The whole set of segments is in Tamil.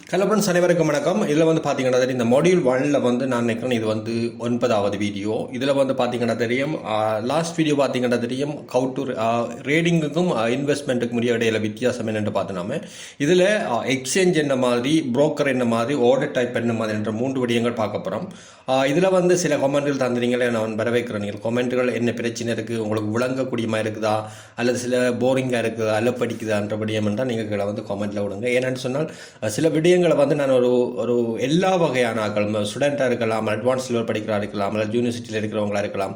ஹலோ ஃப்ரெண்ட்ஸ், அனைவருக்கும் வணக்கம். இதில் வந்து பார்த்தீங்கன்னா தெரியும், இந்த மாடியூல் 1ல் வந்து நான் நினைக்கிறேன் இது வந்து 9வது வீடியோ. இதில் வந்து பார்த்தீங்கன்னா தெரியும், லாஸ்ட் வீடியோ பார்த்தீங்கன்னா தெரியும் கவுட்டு ரேடிங்குக்கும் இன்வெஸ்ட்மெண்ட்டுக்கும் முடிய இடையில வித்தியாசம் என்னென்று பார்த்தோம்னா, இதில் எக்ஸ்சேஞ்ச் என்ன மாதிரி, புரோக்கர் என்ன மாதிரி, ஆர்டர் டைப் என்ன மாதிரி என்ற 3 விடயங்கள் பார்க்க போகிறோம். இதில் வந்து சில கமெண்ட்கள் தந்துறீங்களே, நான் வரவேற்கிறேன். நீங்கள் கமெண்ட்டுகள் என்ன பிரச்சனை இருக்குது, உங்களுக்கு விளங்கக்கூடிய மாதிரி இருக்குதா, அல்லது சில போரிங்காக இருக்குதா, அல்லப்படிக்குதான்ற விடயம் என்றால் நீங்கள் வந்து கமெண்ட்டில் விடுங்க. ஏன்னு சொன்னால் சில விடயங்களை வந்து நான் ஒரு எல்லா வகையான ஆட்கள், ஸ்டூடெண்ட்டாக இருக்கலாம், அட்வான்ஸ் லெவல் படிக்கிறா இருக்கலாம், அல்லது யூனிவர்சிட்டியில் இருக்கிறவங்களா இருக்கலாம்,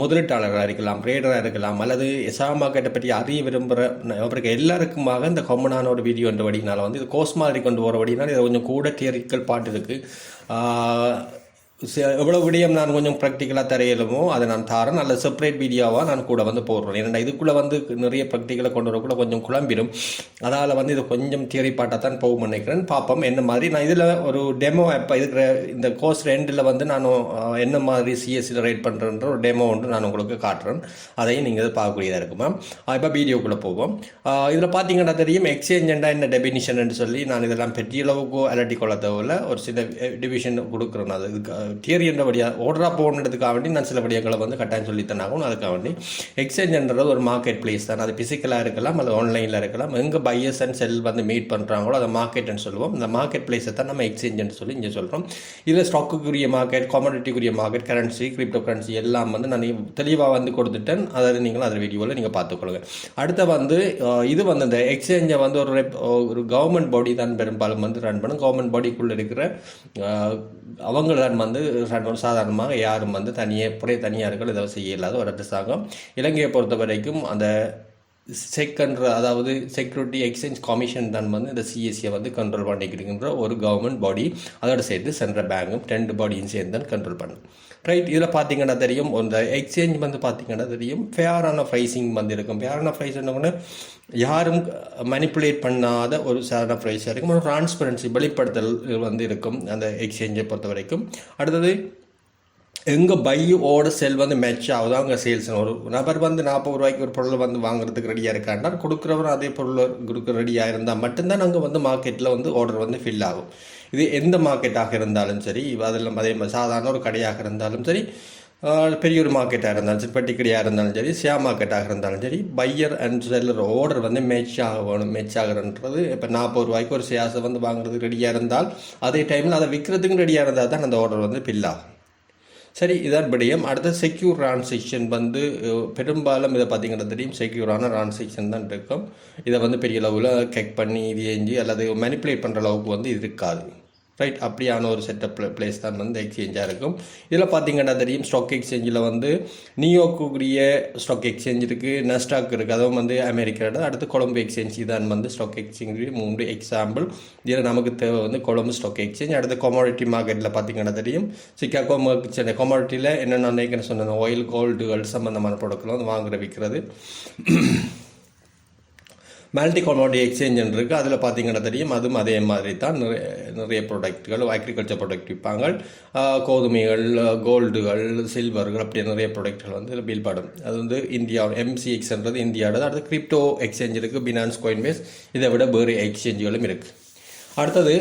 முதலீட்டாளர்களாக இருக்கலாம், ட்ரேடராக இருக்கலாம், அல்லது ஷேர் மார்க்கெட்டை பற்றி அறிய விரும்புகிற அவருக்கு எல்லாருக்குமாக இந்த காமனான ஒரு வீடியோ என்ற வழியினால் வந்து இது கோர்ஸ் மாதிரி கொண்டு போகிற வழியினால் இது கொஞ்சம் கூட தியரிக்கல் பாட்டு இருக்குது. எவ்வளோ விடயம் நான் கொஞ்சம் ப்ராக்டிக்கலாக தரையிலுமோ அதை நான் தாரேன். நல்ல செப்பரேட் வீடியோவாக நான் கூட வந்து போடுறேன். ஏன்னா இதுக்குள்ளே வந்து நிறைய ப்ராக்டிக்கலை கொண்டு வரக்குள்ள கொஞ்சம் குழம்பிடும். அதால் வந்து இது கொஞ்சம் தியரி பாட்டாக தான் போகும் நினைக்கிறேன். பார்ப்போம் என்ன மாதிரி. நான் இதில் ஒரு டெமோ இப்போ இருக்கிற இந்த கோர்ஸ் ரெண்டில் வந்து நான் என்ன மாதிரி சிஎஸ்சியில் ரைட் பண்ணுறேன்ற ஒரு டெமோ ஒன்று நான் உங்களுக்கு காட்டுறேன். அதையும் நீங்கள் இதை பார்க்கக்கூடியதாக இருக்குமா. இப்போ வீடியோக்குள்ளே போவோம். இதில் பார்த்தீங்கன்னா தெரியும் எக்ஸ்சேஞ்சண்டா என்ன டெபினிஷன் சொல்லி நான் இதெல்லாம் பெரிய அளவுக்கு அலட்டி கொள்ள தேவையில்ல. ஒரு சில டிவிஷன் கொடுக்குறேன். அது தியரி என்றபடியாக ஓர்டராக போகணுன்றதுக்காக வேண்டி நான் சில படியாக்களை வந்து கட்டாயம் சொல்லித்தனாகும். அதுக்காக வேண்டி எக்ஸ்சேஞ்சுன்றது ஒரு மார்க்கெட் பிளேஸ் தான். அது பிசிக்கலாக இருக்கலாம், அது ஆன்லைனில் இருக்கலாம். எங்கே பையர்ஸ் அண்ட் செல் வந்து மீட் பண்ணுறாங்களோ அதை மார்க்கெட்னு சொல்லுவோம். இந்த மார்க்கெட் பிளேஸை தான் நம்ம எக்ஸ்சேஞ்சுன்னு சொல்லி இங்கே சொல்கிறோம். இதில் ஸ்டாக்குக்குரிய மார்க்கெட், காமோடிட்டிக்குரிய மார்க்கெட், கரன்சி, கிரிப்டோ கரன்சி எல்லாம் வந்து நான் தெளிவாக வந்து கொடுத்துட்டேன். அதாவது நீங்களும் அதில் வீடியோவில் நீங்கள் பார்த்துக்கொள்ளுங்க. அடுத்த வந்து இது வந்து இந்த எக்ஸ்சேஞ்சை வந்து ஒரு கவர்மெண்ட் பாடி தான் பெரும்பாலும் வந்து ரன் பண்ணும். கவர்மெண்ட் பாடிக்குள்ளே இருக்கிற அவங்க தான் வந்து சாதாரணமாக யாரும் வந்து தனியார்கள் இதை செய்ய இல்லாத ஒரு அரசாங்கம். இலங்கையை பொறுத்த வரைக்கும் அந்த அதாவது செக்யூரிட்டி எக்ஸ்சேஞ்ச் கமிஷன் தான் வந்து இந்த சிஎஸ்சியை வந்து கண்ட்ரோல் பண்ணிக்கிட்டுங்கிற ஒரு கவர்மெண்ட் பாடி. அதோட சேர்த்து சென்ட்ரல் பேங்கும் 2 பாடியும் சேர்ந்து தான் கண்ட்ரோல் பண்ணும். ரைட். இதில் பார்த்தீங்கன்னா தெரியும் இந்த எக்ஸ்சேஞ்ச் வந்து பார்த்தீங்கன்னா தெரியும் ஃபேரான ப்ரைஸிங் வந்து இருக்கும். ஃபேரான ப்ரைஸ் என்ன, யாரும் மனிப்புலேட் பண்ணாத ஒரு சேரான ப்ரைஸாக இருக்கும். ஒரு டிரான்ஸ்பரன்சி, வெளிப்படுத்தல் வந்து இருக்கும் அந்த எக்ஸ்சேஞ்சை பொறுத்த வரைக்கும். அடுத்தது எங்கே பையோட செல் வந்து மேட்ச் ஆகுதோ அங்கே சேல்ஸ். ஒரு நபர் வந்து 40 ரூபாய்க்கு ஒரு பொருளை வந்து வாங்குறதுக்கு ரெடியாக இருக்காண்டா, கொடுக்குறவர் அதே பொருளை கொடுக்க ரெடியாக இருந்தால் மட்டும்தான் அங்கே வந்து மார்க்கெட்டில் வந்து ஆர்டர் வந்து ஃபில் ஆகும். இது எந்த மார்க்கெட்டாக இருந்தாலும் சரி, அதெல்லாம் அதே மாதிரி சாதாரண ஒரு கடையாக இருந்தாலும் சரி, பெரிய ஒரு மார்க்கெட்டாக இருந்தாலும் சரி, பெட்டி கடையாக இருந்தாலும் சரி, ஷேர் மார்க்கெட்டாக இருந்தாலும் சரி, பையர் அண்ட் செல்லர் ஆர்டர் வந்து மேட்ச் ஆகணும். மேட்ச் ஆகிறன்றது இப்போ 40 ரூபாய்க்கு ஒரு ஷேர்ஸை வந்து வாங்குறதுக்கு ரெடியாக இருந்தால் அதே டைமில் அதை விற்கிறதுக்கு ரெடியாக இருந்தால் தான் அந்த ஆர்டர் வந்து ஃபில் ஆகும். சரி, இதான் விடயம். அடுத்த செக்யூர் டிரான்சாக்ஷன் வந்து பெரும்பாலும் இதை பார்த்தீங்கன்னா தெரியும் செக்யூரான டிரான்சாக்ஷன் தான் இருக்கும். இதை வந்து பெரிய அளவில் கெக் பண்ணி இது எஞ்சி அல்லது மேனிப்புலேட் பண்ணுற அளவுக்கு வந்து இது இருக்காது. ரைட். அப்படியான ஒரு செட்டப் பிளேஸ் தான் வந்து எக்ஸ்சேஞ்சாக இருக்கும். இதில் பார்த்தீங்கன்னா தெரியும் ஸ்டாக் எக்ஸ்சேஞ்சில் வந்து நியூயார்க்குரிய ஸ்டாக் எக்ஸ்சேஞ்ச் இருக்குது, நஸ்டாக் இருக்குது, அதுவும் வந்து அமெரிக்காவோட. அடுத்து கொலம்பு எக்ஸ்சேஞ்ச் தான் வந்து ஸ்டாக் எக்ஸ்சேஞ்ச் 3 எக்ஸாம்பிள். இதில் நமக்கு தேவை வந்து கொலம்பு ஸ்டாக் எக்ஸ்சேஞ்ச். அடுத்து கமாடிட்டி மார்க்கெட்டில் பார்த்தீங்கன்னா தெரியும் சிக்காகோ மார்க்கெட். கமாடிட்டியில் என்னென்ன நினைக்கிறேன் சொன்னது ஆயில், கோல்டுகள் சம்மந்தமான ப்ராடக்ட்லாம் வந்து வாங்குற விற்கிறது. மல்டி கமாடிட்டி எக்ஸ்சேஞ்ச் இருக்குது. அதில் பார்த்தீங்கன்னா தெரியும் அதுவும் அதே மாதிரி தான் நிறைய ப்ராடக்ட்கள், அக்ரிகல்ச்சர் ப்ராடக்ட் விற்பாங்க. கோதுமைகள், கோல்டுகள், சில்வர்கள், அப்படி நிறைய ப்ராடக்ட்கள் வந்து இதில் பில்படும். அது வந்து இந்தியா MCXன்றது இந்தியாவோட. அடுத்து கிரிப்டோ எக்ஸ்சேஞ்ச் இருக்குது, பினான்ஸ், கோயின்பேஸ். இதை விட வேறு எக்ஸ்சேஞ்சுகளும் இருக்குது. அடுத்தது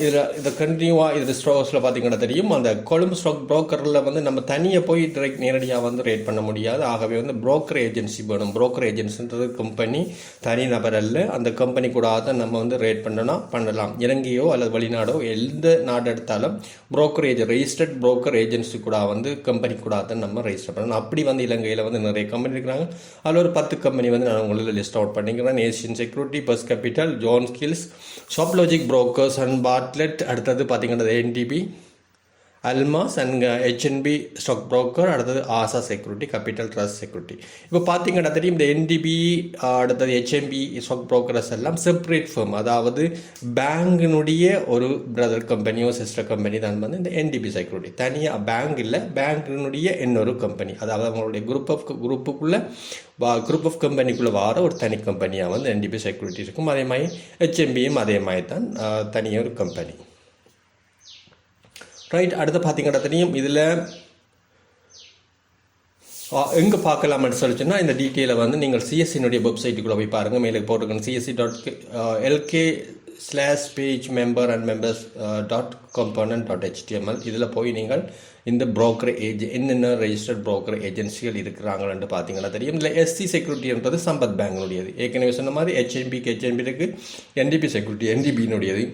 இதை கண்டினியூவாக இதில் ஸ்டாக்ஸில் பார்த்தீங்கன்னா தெரியும் அந்த கொழும்பு ஸ்டாக் புரோக்கரில் வந்து நம்ம தனியாக போய் நேரடியாக வந்து ரேட் பண்ண முடியாது. ஆகவே வந்து புரோக்கர் ஏஜென்சி வேணும். புரோக்கர் ஏஜென்சின்றது கம்பெனி, தனி நபர் அல்ல. அந்த கம்பெனி கூட தான் நம்ம வந்து ரேட் பண்ணலாம். இலங்கையோ அல்லது வெளிநாடோ எந்த நாடு எடுத்தாலும் ரெஜிஸ்டர்ட் புரோக்கர் ஏஜென்சி கூட வந்து கம்பெனி கூட தான் நம்ம ரெஜிஸ்டர் பண்ணணும். அப்படி வந்து இலங்கையில் வந்து நிறைய கம்பெனி இருக்கிறாங்க. அதில் ஒரு 10 கம்பெனி வந்து நான் உங்களுக்கு லிஸ்ட் அவுட் பண்ணிக்கிறேன். Asian security, bus capital, John Keells, ஷாப்லாஜிக் புரோக்கர்ஸ் அண்ட் பார்ட்லெட். அடுத்தது பார்த்தீங்கன்னா NTB, அல்மாஸ் அண்ட் HNB ஸ்டாக் புரோக்கர். அடுத்தது ஆசா செக்யூரிட்டி, கேபிட்டல் ட்ரஸ்ட் செக்யூரிட்டி. இப்போ பார்த்தீங்கன்னா தெரியும் இந்த NTB, அடுத்தது HNB ஸ்டாக் புரோக்கர்ஸ் எல்லாம் செப்பரேட் ஃபர்ம். அதாவது பேங்கினுடைய ஒரு பிரதர் கம்பெனியோ சிஸ்டர் கம்பெனி தான் வந்து இந்த NTB செக்யூரிட்டி. தனியாக பேங்க் இல்லை, பேங்கினுடைய இன்னொரு கம்பெனி. அதாவது அவங்களுடைய குரூப் ஆஃப் கம்பெனிக்குள்ளே வர ஒரு தனி கம்பெனியாக வந்து NTB செக்யூரிட்டி இருக்கும். அதே மாதிரி HNBயும் அதே மாதிரி தான் தனியாக ஒரு கம்பெனி. ரைட். அடுத்து பார்த்தீங்கன்னா தெரியும் இதில் எங்கே பார்க்கலாம்னு சொல்லிச்சுன்னா இந்த டீட்டெயிலை வந்து நீங்கள் சிஎஸ்சினுடைய வெப்சைட்டுக்குள்ளே போய் பாருங்கள். மேலே போட்டுக்கணும் CSC.lk /page member and members .component.html இதில் போய் நீங்கள் இந்த broker என்னென்ன ரெஜிஸ்டர்ட் broker ஏஜென்சிகள் இருக்கிறாங்கன்னு பார்த்தீங்கன்னா தெரியும். இதில் SC செக்யூரிட்டின்றது சம்பத் பேங்கினுடையது. ஏற்கனவே சொன்ன மாதிரி HNB இருக்குது, NDB செக்யூரிட்டி NDBனுடையது.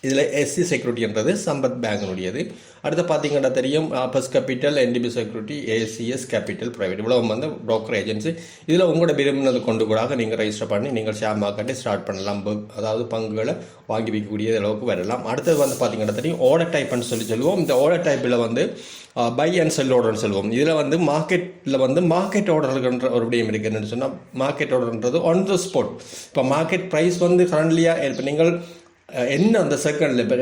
இதில் SC செக்யூரிட்டின்றது சம்பத் பேங்கினுடையது. அடுத்து பார்த்தீங்கன்னா தெரியும் bus capital, NDB security, ACS capital private, இவ்வளோ வந்து broker ஏஜென்சி. இதில் உங்களோட விரும்பினது கொண்டு கூட நீங்கள் ரெஜிஸ்டர் பண்ணி நீங்கள் ஷேர் மார்க்கெட்டை ஸ்டார்ட் பண்ணலாம், அதாவது பங்குகளை வாங்கி விற்கக்கூடிய அளவுக்கு வரலாம். அடுத்தது வந்து பார்த்தீங்கன்னா தெரியும் ஆர்டர் டைப்னு சொல்லுவோம். இந்த ஆர்டர் டைப்பில் வந்து பை அண்ட் செல் ஆர்டர்னு சொல்லுவோம். இதில் வந்து மார்க்கெட்டில் வந்து மார்க்கெட் ஆர்டர்ன்ற ஒரு விடயம் இருக்குதுன்னு சொன்னால், மார்க்கெட் ஆர்டர்ன்றது ஆன் த ஸ்பாட். இப்போ மார்க்கெட் ப்ரைஸ் வந்து கரண்ட்லியாக இப்போ நீங்கள் என்ன அந்த செகண்டில் இப்போ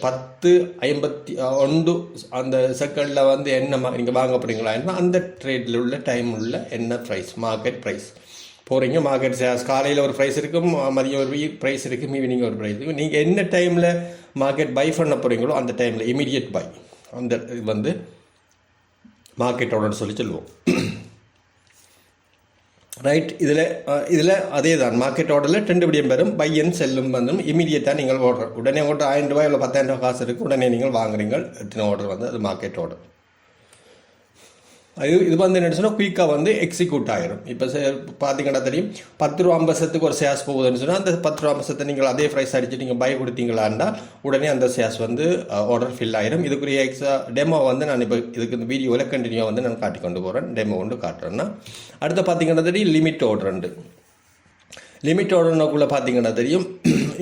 10:51 அந்த செகண்டில் வந்து என்ன நீங்கள் வாங்க போகிறீங்களா, அந்த ட்ரேடில் உள்ள டைம் உள்ள என்ன ப்ரைஸ், மார்க்கெட் ப்ரைஸ் போகிறீங்க. மார்க்கெட் காலையில் ஒரு ப்ரைஸ் இருக்கும், மதியம் ஒரு ப்ரைஸ் இருக்கும், ஈவினிங் ஒரு ப்ரைஸ் இருக்கும். நீங்கள் என்ன டைமில் மார்க்கெட் பை பண்ண போகிறீங்களோ அந்த டைமில் இமீடியட் பை, அந்த இது வந்து மார்க்கெட் ஆர்டர்னு சொல்லுவோம். ரைட். இதில் அதே தான் மார்க்கெட் ஆர்டரில் 2 விடயம் பெறும், பை அண்ட் செல்லும் வந்தும் இமீடியட்டாக நீங்கள் ஆர்டர் உடனே உங்கள்கிட்ட 1000 ரூபாய் இல்லை 10,000 காசு இருக்குது, உடனே நீங்கள் வாங்குறீங்கள். எத்தனை ஆர்டர் வந்து அது மார்க்கெட் ஆர்டர். இது வந்து என்ன சொன்னால் குயிக்காக வந்து எக்ஸிக்யூட் ஆகிடும். இப்போ பார்த்தீங்கன்னா தெரியும் 10 ரூபா 50 செத்துக்கு ஒரு ஷேர்ஸ் போகுதுன்னு சொன்னால் அந்த 10 ரூபா 50 செத்தை நீங்கள் அதே ப்ரைஸ் அடிச்சு நீங்கள் பை கொடுத்தீங்களாண்டா உடனே அந்த ஷேர்ஸ் வந்து ஆர்டர் ஃபில் ஆகிடும். இதுக்குரிய டெமோ வந்து நான் இப்போ இதுக்கு இந்த வீடியோவில் கண்டினியூவாக வந்து நான் காட்டி கொண்டு போகிறேன். டெமோ கொண்டு காட்டுறேன்னா அடுத்து பார்த்தீங்கன்னா தெரியும் லிமிட் ஆர்டர். லிமிட் ஆர்டர்னுக்குள்ளே பார்த்தீங்கன்னா தெரியும்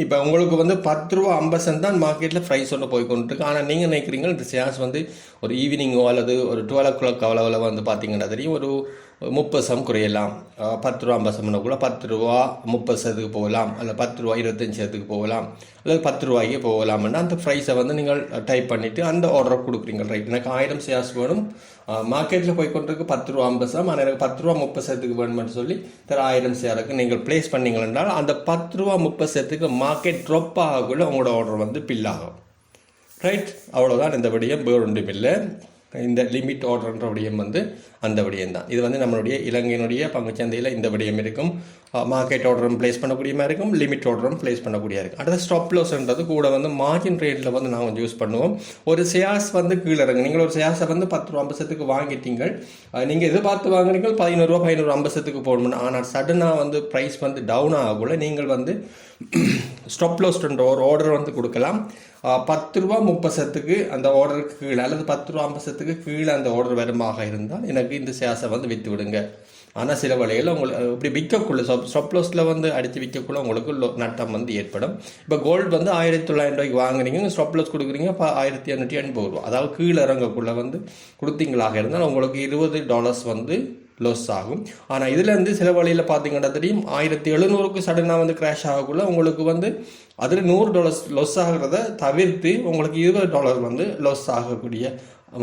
இப்போ உங்களுக்கு வந்து 10 ரூபா 50 சென்ட் தான் மார்க்கெட்டில் ப்ரைஸ் ஒன்று போய் கொண்டுருக்கு. ஆனால் நீங்கள் நினைக்கிறீங்க இந்த ஷேர்ஸ் வந்து ஒரு ஈவினிங்கோ அல்லது ஒரு 12 o'clock அளவில் வந்து பார்த்தீங்கன்னா தெரியும் ஒரு 30 சம் குறையலாம். 10 ரூபா 50 செம்னுக்குள்ளே 10 ரூபா 30 சதத்துக்கு போகலாம், அல்லது 10 ரூபா 25 சதத்துக்கு போகலாம், அல்லது 10 ரூபாய்க்கு போகலாம்னா அந்த ப்ரைஸை வந்து நீங்கள் டைப் பண்ணிவிட்டு அந்த ஆர்டரை கொடுக்குறீங்க. ரைட், எனக்கு 1000 ஷேர்ஸ் வேணும், மார்க்கெட்டில் போய் கொண்டிருக்கு 10 ரூபா 50 சம், ஆனால் எனக்கு 10 ரூபா 30 சதத்துக்கு வேணும்னு சொல்லி 1000 ஷேருக்கு நீங்கள் ப்ளேஸ் பண்ணீங்களென்றால் அந்த 10 ரூபா 30 சதத்துக்கு மார்க்கெட் ட்ராப் ஆகக்குள்ள உங்களோட ஆர்டர் வந்து பில் ஆகும். ரைட், அவ்வளோதான். இந்த விடயம் வேறு ஒன்றும் இல்லை. இந்த லிமிட் ஆர்டர்ன்ற விடயம் வந்து அந்த விடயம் தான். இது வந்து நம்மளுடைய இலங்கையினுடைய பங்குச்சந்தையில் இந்த விடயம் இருக்கும். மார்க்கெட் ஆர்டரும் ப்ளேஸ் பண்ணக்கூடிய மாதிரி இருக்கும், லிமிட் ஆர்டரும் ப்ளேஸ் பண்ணக்கூடிய இருக்கும். அடுத்த ஸ்டாப் லாஸ்ன்றது கூட வந்து மார்ஜின் ரேட்டில் வந்து நாங்கள் யூஸ் பண்ணுவோம். ஒரு ஷேர்ஸ் வந்து கீழே இறங்கு, நீங்கள் ஒரு ஷேர்ஸை வந்து 10 ரூபா 50 செத்துக்கு வாங்கிட்டீங்க, நீங்கள் எதிர்பார்த்து வாங்குறீங்க 11 ரூபா 50 செத்துக்கு போடணும். ஆனால் சடனாக வந்து ப்ரைஸ் வந்து டவுன் ஆகக்குள்ள நீங்கள் வந்து ஸ்டாப் லாஸ்ன்ற ஒரு ஆர்டர் வந்து கொடுக்கலாம். 10 ரூபா 30 செத்துக்கு அந்த ஆர்டருக்கு கீழே அல்லது 10 ரூபா 50 செத்துக்கு கீழே அந்த ஆர்டர் வருமாக இருந்தால் எனக்கு இந்த ஷேர்ஸை வந்து விற்று விடுங்க. ஆனால் சில வழிகளில் உங்களுக்கு இப்படி விற்கக்குள்ள ஸ்டாப் லாஸில் வந்து அடித்து விற்கக்குள்ள உங்களுக்கு நட்டம் வந்து ஏற்படும். இப்போ கோல்டு வந்து 1900 ரூபாய்க்கு வாங்குறீங்க, ஸ்டாப் லாஸ் கொடுக்குறீங்க 1280 ரூபா, அதாவது கீழே இறங்கக்குள்ள வந்து கொடுத்தீங்களாக இருந்தால் உங்களுக்கு $20 வந்து லாஸ் ஆகும். ஆனால் இதுலேருந்து சில வழியில் பார்த்தீங்கன்னா தெரியும் 1700க்கு சடனாக வந்து கிராஷ் ஆகக்குள்ள உங்களுக்கு வந்து அதில் $100 லாஸ் ஆகிறத தவிர்த்து உங்களுக்கு $20 வந்து லாஸ் ஆகக்கூடிய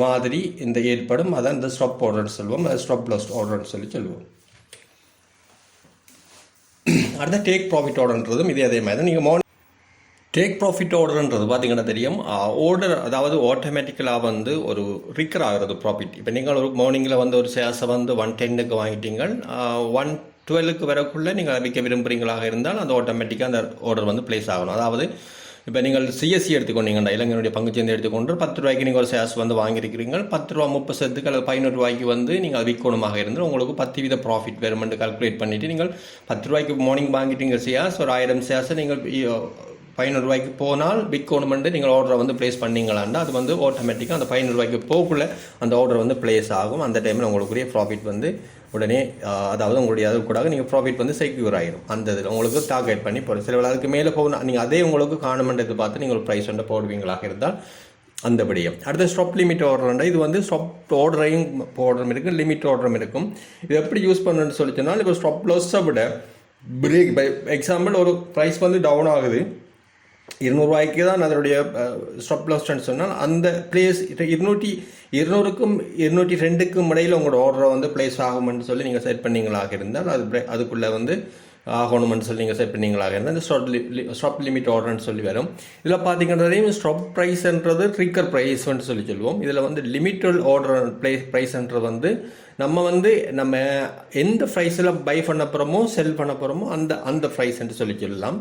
மாதிரி இந்த ஏற்படும். அதான் இந்த ஸ்டாப் ஆர்டர்னு சொல்லுவோம், ஸ்டாப் லாஸ் ஆர்டர்னு சொல்லுவோம். அடுத்த டேக் ப்ராஃபிட் ஆர்டர்ன்றதும் இதே அதே மாதிரி தான். நீங்கள் டேக் ப்ராஃபிட் ஆர்டர்ன்றது பார்த்தீங்கன்னா தெரியும் ஆர்டர், அதாவது ஆட்டோமேட்டிக்கலாக வந்து ஒரு ரிக்கர் ஆகிறது ப்ராஃபிட். இப்போ நீங்கள் ஒரு மார்னிங்கில் வந்து ஒரு ஷேர்ஸை வந்து 110க்கு வாங்கிட்டீங்க, 112க்கு வரக்குள்ளே நீங்கள் விற்க விரும்புகிறீங்களாக இருந்தால் அந்த ஆட்டோமேட்டிக்காக அந்த ஆர்டர் வந்து பிளேஸ் ஆகணும். அதாவது இப்போ நீங்கள் சிஎஸ்சி எடுத்துக்கொண்டீங்கன்னா இலங்கையினுடைய பங்குச்சந்தை எடுத்துக்கொண்டு 10 ரூபாய்க்கு நீங்கள் ஒரு ஷேர்ஸ் வந்து வாங்கியிருக்கிறீங்க, 10 ரூபா 30 செத்துக்கு அல்லது 11 ரூபாய்க்கு வந்து நீங்கள் விற்கணுமாக இருந்தால் உங்களுக்கு 10% ப்ராஃபிட் வேறுமென்று கால்குலேட் பண்ணிவிட்டு நீங்கள் 10 ரூபாய்க்கு மார்னிங் வாங்கிட்டீங்க ஷேர்ஸ், ஒரு 1000 ஷேர்ஸை நீங்கள் 11 ரூபாய்க்கு போனால் விற்கணுமென்று நீங்கள் ஆர்டரை வந்து பிளேஸ் பண்ணிங்களாண்டா அது வந்து ஆட்டோமேட்டிக்காக அந்த 11 ரூபாய்க்கு போக்குள்ள அந்த ஆர்டர் வந்து பிளேஸ் ஆகும். அந்த டைமில் உங்களுக்குரிய ப்ராஃபிட் வந்து உடனே, அதாவது உங்களுடைய அது கூட நீங்கள் ப்ராஃபிட் வந்து செக்யூர் ஆகிடும். அந்த இதில் உங்களுக்கு டார்கெட் பண்ணி போடும். சில அதுக்கு மேலே போகணும், நீங்கள் அதே உங்களுக்கு காணுமென்றது பார்த்து நீங்கள் ப்ரைஸ் வந்து போடுவீங்களாக இருந்தால் அந்த விடயம். அடுத்த ஸ்டாப் லிமிட் ஆர்டர்னா இது வந்து ஸ்டாப் ஆர்டரையும் ஆர்டரும் இருக்குது, லிமிட் ஆர்டரும் இருக்கும். இது எப்படி யூஸ் பண்ணணும்னு சொல்லி சொன்னால், இப்போ ஸ்டாப் லாஸை விட பிரேக், பை எக்ஸாம்பிள் ஒரு ப்ரைஸ் வந்து டவுன் ஆகுது 200 ரூபாய்க்கு தான் அதனுடைய ஸ்டாப் லாஸ்ன்னு சொன்னால் அந்த பிளேஸ் 200க்கும் 202க்கும் இடையில் உங்களோட ஆர்டரை வந்து பிளேஸ் ஆகும்னு சொல்லி நீங்கள் செட் பண்ணிங்களாக இருந்தால் அதுக்குள்ளே வந்து ஆகணும்னு சொல்லி நீங்கள் செட் பண்ணிங்களாக இருந்தால் இந்த ஸ்டாப் லிமிட் ஆர்டர்னு சொல்லி வரும். இதில் பார்த்தீங்கன்னா ஸ்டாப் ப்ரைஸ்ன்றது ட்ரிக்கர் ப்ரைஸ்ன்னு சொல்லி சொல்லுவோம். இதில் வந்து லிமிட்டட் ஆர்டர் ப்ரைஸ்ன்றது வந்து நம்ம எந்த ப்ரைஸில் பை பண்ண போகிறோமோ செல் பண்ண போகிறோமோ அந்த ப்ரைஸ்ன்னு சொல்லி சொல்லலாம்.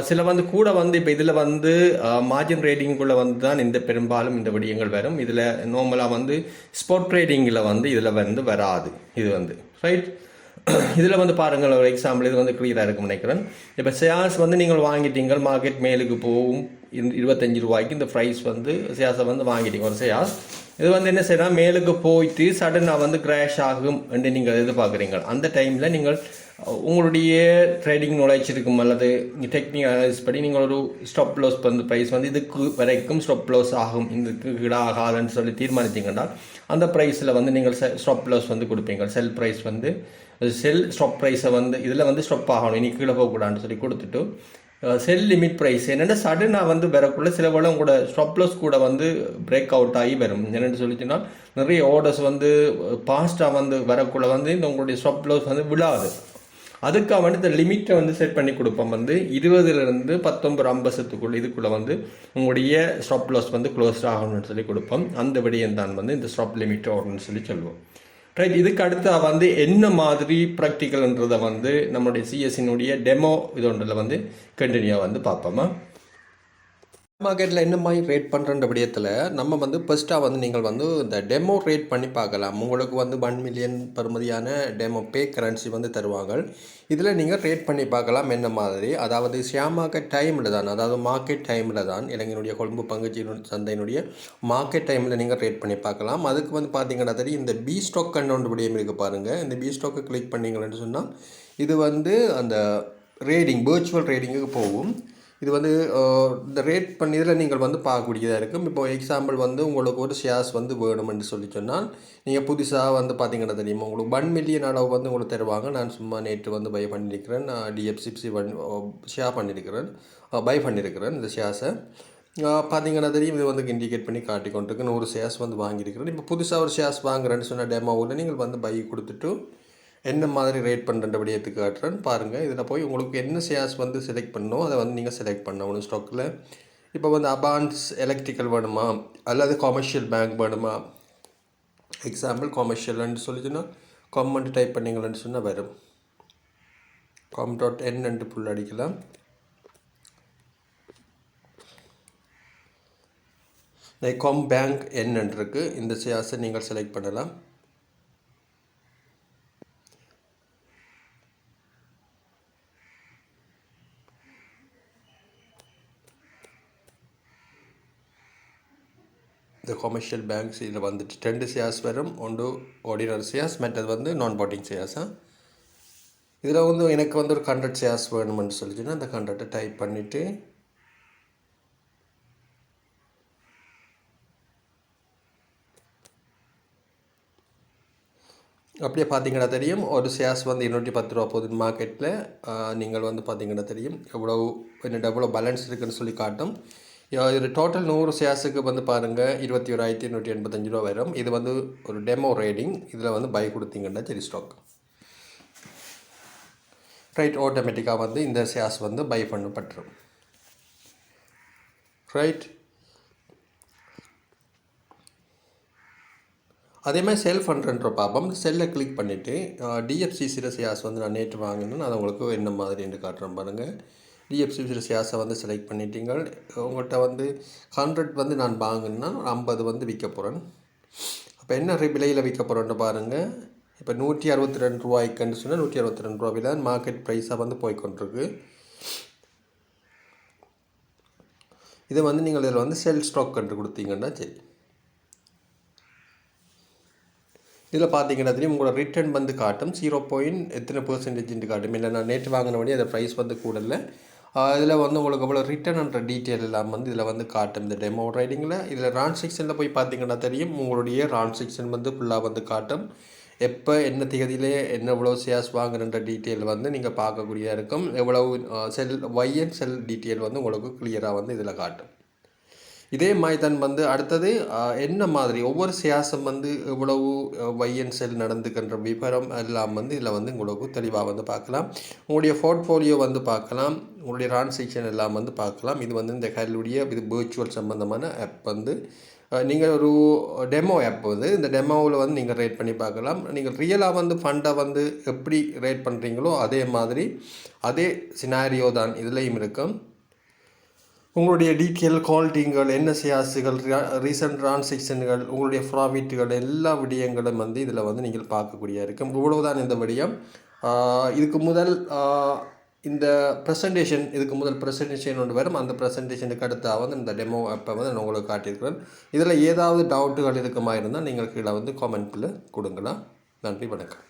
சில வந்து கூட வந்து இப்போ இதில் வந்து மார்ஜின் ட்ரேடிங்குள்ளே வந்து தான் இந்த பெரும்பாலும் இந்த விடயங்கள் வரும். இதில் நார்மலாக வந்து ஸ்பாட் ட்ரேடிங்கில் வந்து இதில் வந்து வராது. இது வந்து ரைட். இதில் வந்து பாருங்கள், ஒரு எக்ஸாம்பிள் இது வந்து கிளியராக இருக்கும்னு நினைக்கிறேன். இப்போ ஷேர்ஸ் வந்து நீங்கள் வாங்கிட்டீங்க, மார்க்கெட் மேலுக்கு போகும் 25 ரூபாய்க்கு இந்த ப்ரைஸ் வந்து ஷேர்ஸை வந்து வாங்கிட்டீங்க ஒரு ஷேர்ஸ். இது வந்து என்ன செய்யலாம், மேலுக்கு போயிட்டு சடனாக வந்து கிராஷ் ஆகும் என்று நீங்கள் எதிர்பார்க்குறீங்க. அந்த டைமில் நீங்கள் உங்களுடைய ட்ரேடிங் நாலேஜ் இருக்கும் அல்லது டெக்னிக் அனாலிசிஸ் படி நீங்கள் ஒரு ஸ்டாப் லாஸ் வந்து ப்ரைஸ் வந்து இதுக்கு வரைக்கும் ஸ்டாப் லாஸ் ஆகும், இதுக்கு கீழே ஆகாதுன்னு சொல்லி தீர்மானித்தீங்கன்னா அந்த ப்ரைஸில் வந்து நீங்கள் ஸ்டாப் லாஸ் வந்து கொடுப்பீங்க. செல் ப்ரைஸ் வந்து செல் ஸ்டாப் ப்ரைஸை வந்து இதில் வந்து ஸ்டாப் ஆகணும், இனி கீழே போகக்கூடாதுன்னு சொல்லி கொடுத்துட்டு செல் லிமிட் ப்ரைஸ் என்னென்னா சடனாக வந்து வரக்குள்ள சில வளம் கூட ஸ்டாப் லாஸ் கூட வந்து பிரேக் அவுட் ஆகி வரும். என்னென்னு சொல்லிச்சுன்னா நிறைய ஆர்டர்ஸ் வந்து பாஸ்ட்டாக வந்து வரக்குள்ள வந்து இந்த உங்களுடைய ஸ்டாப் லாஸ் வந்து விழாது. அதுக்காக வந்து இந்த லிமிட்டை வந்து செட் பண்ணி கொடுப்போம். வந்து 20லேருந்து 1950 இதுக்குள்ளே வந்து உங்களுடைய ஸ்டாப் லாஸ் வந்து க்ளோஸ் ஆகணும்னு சொல்லி கொடுப்போம். அந்த விடயம் தான் வந்து இந்த ஸ்டாப் லிமிட் ஆகணும்னு சொல்லி சொல்லுவோம். ரைட். இதுக்கு அடுத்த வந்து என்ன மாதிரி ப்ராக்டிக்கல்ன்றதை வந்து நம்மளுடைய சிஎஸ்சினுடைய டெமோ இதொன்றில் வந்து கண்டினியூவாக வந்து பார்ப்போமா. மார்க்கெட்டில் என்ன மாதிரி ரேட் பண்ணுறன்ற விடயத்தில் நம்ம வந்து ஃபஸ்ட்டாக வந்து நீங்கள் வந்து இந்த டெமோ ரேட் பண்ணி பார்க்கலாம். உங்களுக்கு வந்து 1 மில்லியன் பெறுமதியான டெமோ பே கரன்சி வந்து தருவாங்க. இதில் நீங்கள் ரேட் பண்ணி பார்க்கலாம் என்ன மாதிரி. அதாவது ஷேர் மார்க்கெட் டைமில் தான், அதாவது மார்க்கெட் டைமில் தான், இலங்கையினுடைய கொழும்பு பங்குச்சீ சந்தையினுடைய மார்க்கெட் டைமில் நீங்கள் ரேட் பண்ணி பார்க்கலாம். அதுக்கு வந்து பார்த்தீங்கன்னா தெரியும், இந்த பி ஸ்டாக் கண்டோன்ற விடயம் இருக்குது பாருங்கள். இந்த பி ஸ்டாக்கை கிளிக் பண்ணிங்கன்னு சொன்னால் இது வந்து அந்த ரேடிங் வேர்ச்சுவல் ரேடிங்குக்கு போகும். இது வந்து இந்த ரேட் பண்ணதில் நீங்கள் வந்து பார்க்கக்கூடியதாக இருக்கும். இப்போ எக்ஸாம்பிள் வந்து உங்களுக்கு ஒரு ஷேர்ஸ் வந்து வேணும்னு சொல்லி சொன்னால் நீங்கள் புதுசாக வந்து பார்த்தீங்கன்னா தெரியுமா, உங்களுக்கு 1 மில்லியன் அளவு வந்து உங்களுக்கு தருவாங்க. நான் சும்மா நேற்று வந்து பை பண்ணியிருக்கிறேன், டிஎஃப்சிசி ஷேர் பண்ணியிருக்கிறேன், பை பண்ணியிருக்கிறேன். இந்த ஷேர்ஸை பார்த்தீங்கன்னா தெரியும், இது வந்து இண்டிகேட் பண்ணி காட்டி கொண்டிருக்கு. 100 ஷேர்ஸ் வந்து வாங்கியிருக்கிறேன். இப்போ புதுசாக ஒரு ஷேர்ஸ் வாங்குறேன்னு சொன்ன டெமோவில் நீங்கள் வந்து பை கொடுத்துட்டு என்ன மாதிரி ரேட் பண்ணுற விடயத்துக்கு காட்டுறேன்னு பாருங்கள். இதில் போய் உங்களுக்கு என்ன ஷேர்ஸ் வந்து செலக்ட் பண்ணணும் அதை வந்து நீங்கள் செலக்ட் பண்ணணும் ஸ்டாக்கில். இப்போ வந்து அபான்ஸ் எலக்ட்ரிக்கல் வேணுமா அல்லது கமர்ஷியல் பேங்க் வேணுமா. எக்ஸாம்பிள் கமர்ஷியல்னு சொல்லிச்சுன்னா கமெண்ட் டைப் பண்ணிங்கன்னு சொன்னால் வரும். com.n புல் அடிக்கலாம். காம் பேங்க் என் இருக்குது. இந்த ஷேர்ஸை நீங்கள் செலக்ட் பண்ணலாம். இந்த கமர்ஷியல் பேங்க்ஸ் இதில் வந்துட்டு 2 ஷேர்ஸ் வரும். ஒன்று ஆர்டினரி ஷேர்ஸ், மற்றது வந்து நான் பாட்டிங் ஷேர்ஸாக. இதில் வந்து எனக்கு வந்து ஒரு 100 ஷேர்ஸ் வேணுமென்னு சொல்லிச்சுன்னா அந்த 100 டைப் பண்ணிவிட்டு அப்படியே பார்த்தீங்கன்னா தெரியும், ஒரு ஷேர்ஸ் வந்து 210 ரூபா போகுது மார்க்கெட்டில். நீங்கள் வந்து பார்த்தீங்கன்னா தெரியும் எவ்வளோ பேலன்ஸ் இருக்குதுன்னு சொல்லி காட்டும். இது டோட்டல் 100 ஷேர்ஸுக்கு வந்து பாருங்கள் 21,185 ரூபா வரும். இது வந்து ஒரு டெமோ ரேடிங். இதில் வந்து பை கொடுத்தீங்கன்னா சரி ஸ்டாக் ரைட் ஆட்டோமேட்டிக்காக வந்து இந்த ஷேர்ஸ் வந்து பை பண்ணப்பட்டுரும். ரைட். அதே மாதிரி செல் ஃபண்ட்ன்ற பார்ப்போம். செல்லை கிளிக் பண்ணிவிட்டு டிஎஃப்சிசியில் ஷேர்ஸ் வந்து நான் நேற்று வாங்கினேன், அதை உங்களுக்கு என்ன மாதிரின்னு காட்டுறேன் பாருங்கள். டிஎஃப்சிசியில் ஷேர்ஸை வந்து செலக்ட் பண்ணிட்டீங்க. உங்கள்கிட்ட வந்து 100 வந்து நான் வாங்கினா 50 வந்து விற்க போகிறேன். அப்போ என்ன விலையில் விற்க போகிறேன்னு பாருங்கள். இப்போ 162 ரூபாய்க்குன்னு சொன்னால் 162 ரூபாயில் மார்க்கெட் ப்ரைஸாக வந்து போய்கொண்டிருக்கு. இதை வந்து நீங்கள் இதில் வந்து செல் ஸ்டாக் கண்டு கொடுத்தீங்கன்னா சரி. இதில் பார்த்தீங்கன்னா தெரியும், உங்களோட ரிட்டர்ன் வந்து காட்டும் 0. எத்தனை % காட்டும். இல்லை நான் நேற்று வாங்கினபடி அந்த ப்ரைஸ் வந்து கூடல. இதில் வந்து உங்களுக்கு எவ்வளோ ரிட்டர்ன்ன்ற டீட்டெயில் எல்லாம் வந்து இதில் வந்து காட்டும் இந்த டெமோ ரைடிங்கில். இதில் டிரான்சாக்ஷனில் போய் பார்த்தீங்கன்னா தெரியும், உங்களுடைய டிரான்சாக்ஷன் வந்து ஃபுல்லாக வந்து காட்டும். எப்போ என்ன தேதியிலே என்ன எவ்வளோ ஷேர்ஸ் வாங்குறன்ற டீட்டெயில் வந்து நீங்கள் பார்க்கக்கூடியதாக இருக்கும். எவ்வளவு செல் செல் டீட்டெயில் வந்து உங்களுக்கு கிளியராக வந்து இதில் காட்டும். இதே மாதிரி தான் வந்து அடுத்தது என்ன மாதிரி ஒவ்வொரு ஷேர்ஸும் வந்து எவ்வளவு வையன் செல் நடந்துக்கின்ற விவரம் எல்லாம் வந்து இதில் வந்து உங்களுக்கு தெளிவாக வந்து பார்க்கலாம். உங்களுடைய போர்ட்ஃபோலியோ வந்து பார்க்கலாம், உங்களுடைய டிரான்சாக்ஷன் எல்லாம் வந்து பார்க்கலாம். இது வந்து இந்த கையிலுடைய இது விர்ச்சுவல் சம்மந்தமான ஆப் வந்து நீங்கள் ஒரு டெமோ ஆப் வந்து இந்த டெமோவில் வந்து நீங்கள் ரேட் பண்ணி பார்க்கலாம். நீங்கள் ரியலாக வந்து ஃபண்டை வந்து எப்படி ரேட் பண்ணுறீங்களோ அதே மாதிரி அதே சினாரியோ தான் இதுலேயும் இருக்கும். உங்களுடைய டீட்டெயில் குவாலிட்டிகள், என்ன ஷேர்ஸுகள், ரீசன்ட் டிரான்சாக்ஷன்கள், உங்களுடைய ப்ராஃபிட்டுகள் எல்லா விடயங்களும் வந்து இதில் வந்து நீங்கள் பார்க்கக்கூடிய இருக்கும். இவ்வளவுதான் இந்த விடயம். இதுக்கு முதல் இந்த ப்ரெசன்டேஷன் ஒன்று வரும். அந்த ப்ரெசன்டேஷனுக்கு அடுத்தாக வந்து இந்த டெமோ ஆப்பை வந்து நான் உங்களுக்கு காட்டியிருக்கிறேன். இதில் ஏதாவது டவுட்டுகள் இருக்குமா இருந்தால் நீங்கள் கீழே வந்து காமெண்ட்டில் கொடுங்களா. நன்றி, வணக்கம்.